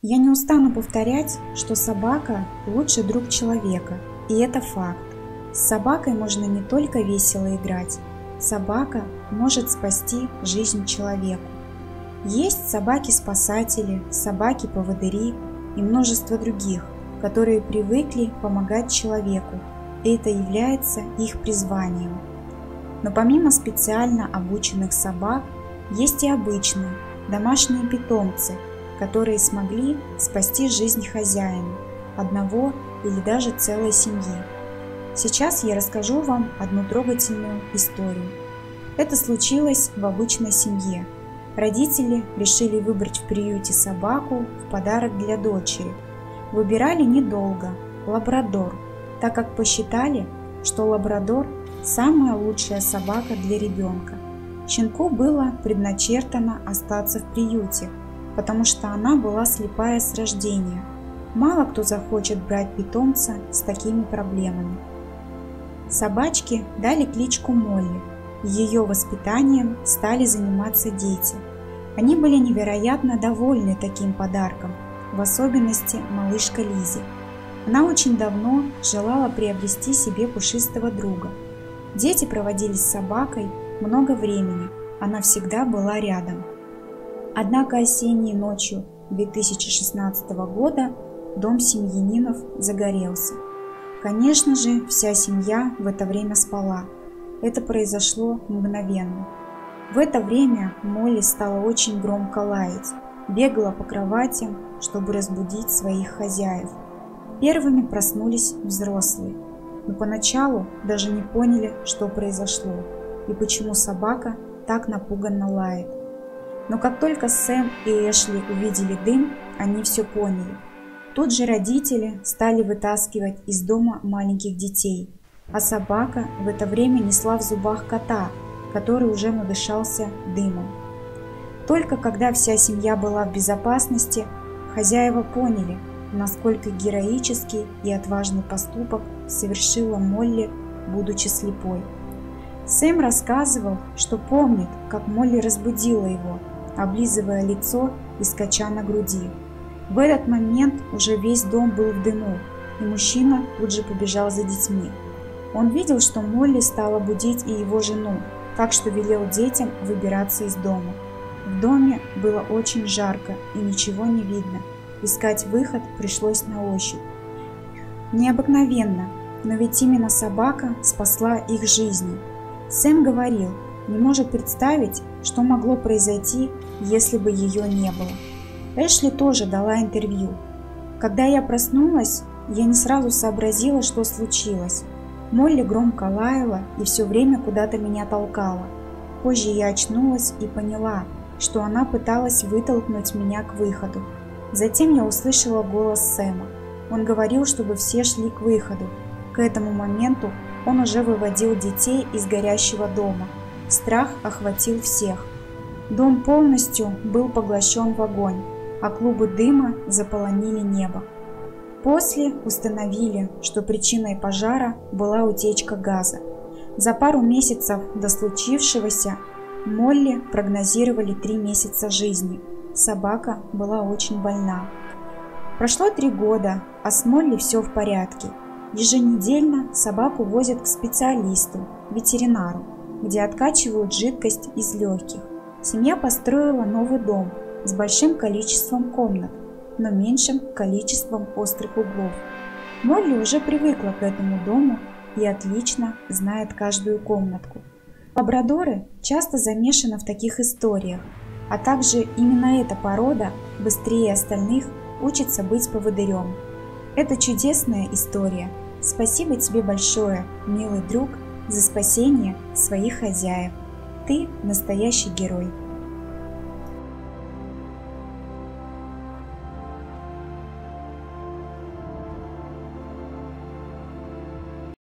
Я не устану повторять, что собака – лучший друг человека, и это факт. С собакой можно не только весело играть, собака может спасти жизнь человеку. Есть собаки-спасатели, собаки-поводыри и множество других, которые привыкли помогать человеку, и это является их призванием. Но помимо специально обученных собак, есть и обычные, домашние питомцы, которые смогли спасти жизнь хозяина, одного или даже целой семьи. Сейчас я расскажу вам одну трогательную историю. Это случилось в обычной семье. Родители решили выбрать в приюте собаку в подарок для дочери. Выбирали недолго – лабрадор, так как посчитали, что лабрадор – самая лучшая собака для ребенка. Щенку было предначертано остаться в приюте, потому что она была слепая с рождения. Мало кто захочет брать питомца с такими проблемами. Собачке дали кличку Молли. Ее воспитанием стали заниматься дети. Они были невероятно довольны таким подарком, в особенности малышка Лизи. Она очень давно желала приобрести себе пушистого друга. Дети проводили с собакой много времени, она всегда была рядом. Однако осенней ночью 2016 года дом семьянинов загорелся. Конечно же, вся семья в это время спала. Это произошло мгновенно. В это время Молли стала очень громко лаять, бегала по кроватям, чтобы разбудить своих хозяев. Первыми проснулись взрослые, но поначалу даже не поняли, что произошло и почему собака так напуганно лает. Но как только Сэм и Эшли увидели дым, они все поняли. Тут же родители стали вытаскивать из дома маленьких детей, а собака в это время несла в зубах кота, который уже надышался дымом. Только когда вся семья была в безопасности, хозяева поняли, насколько героический и отважный поступок совершила Молли, будучи слепой. Сэм рассказывал, что помнит, как Молли разбудила его, облизывая лицо и скача на груди. В этот момент уже весь дом был в дыму, и мужчина тут же побежал за детьми. Он видел, что Молли стала будить и его жену, так что велел детям выбираться из дома. В доме было очень жарко и ничего не видно. Искать выход пришлось на ощупь. Необыкновенно, но ведь именно собака спасла их жизни. Сэм говорил, не может представить, что могло произойти, если бы ее не было. Эшли тоже дала интервью. Когда я проснулась, я не сразу сообразила, что случилось. Молли громко лаяла и все время куда-то меня толкала. Позже я очнулась и поняла, что она пыталась вытолкнуть меня к выходу. Затем я услышала голос Сэма. Он говорил, чтобы все шли к выходу. К этому моменту он уже выводил детей из горящего дома. Страх охватил всех. Дом полностью был поглощен в огонь, а клубы дыма заполонили небо. После установили, что причиной пожара была утечка газа. За пару месяцев до случившегося Молли прогнозировали 3 месяца жизни. Собака была очень больна. Прошло 3 года, а с Молли все в порядке. Еженедельно собаку возят к специалисту, ветеринару, где откачивают жидкость из легких. Семья построила новый дом с большим количеством комнат, но меньшим количеством острых углов. Молли уже привыкла к этому дому и отлично знает каждую комнатку. Лабрадоры часто замешаны в таких историях, а также именно эта порода быстрее остальных учится быть поводырем. Это чудесная история. Спасибо тебе большое, милый друг, за спасение своих хозяев. Ты настоящий герой.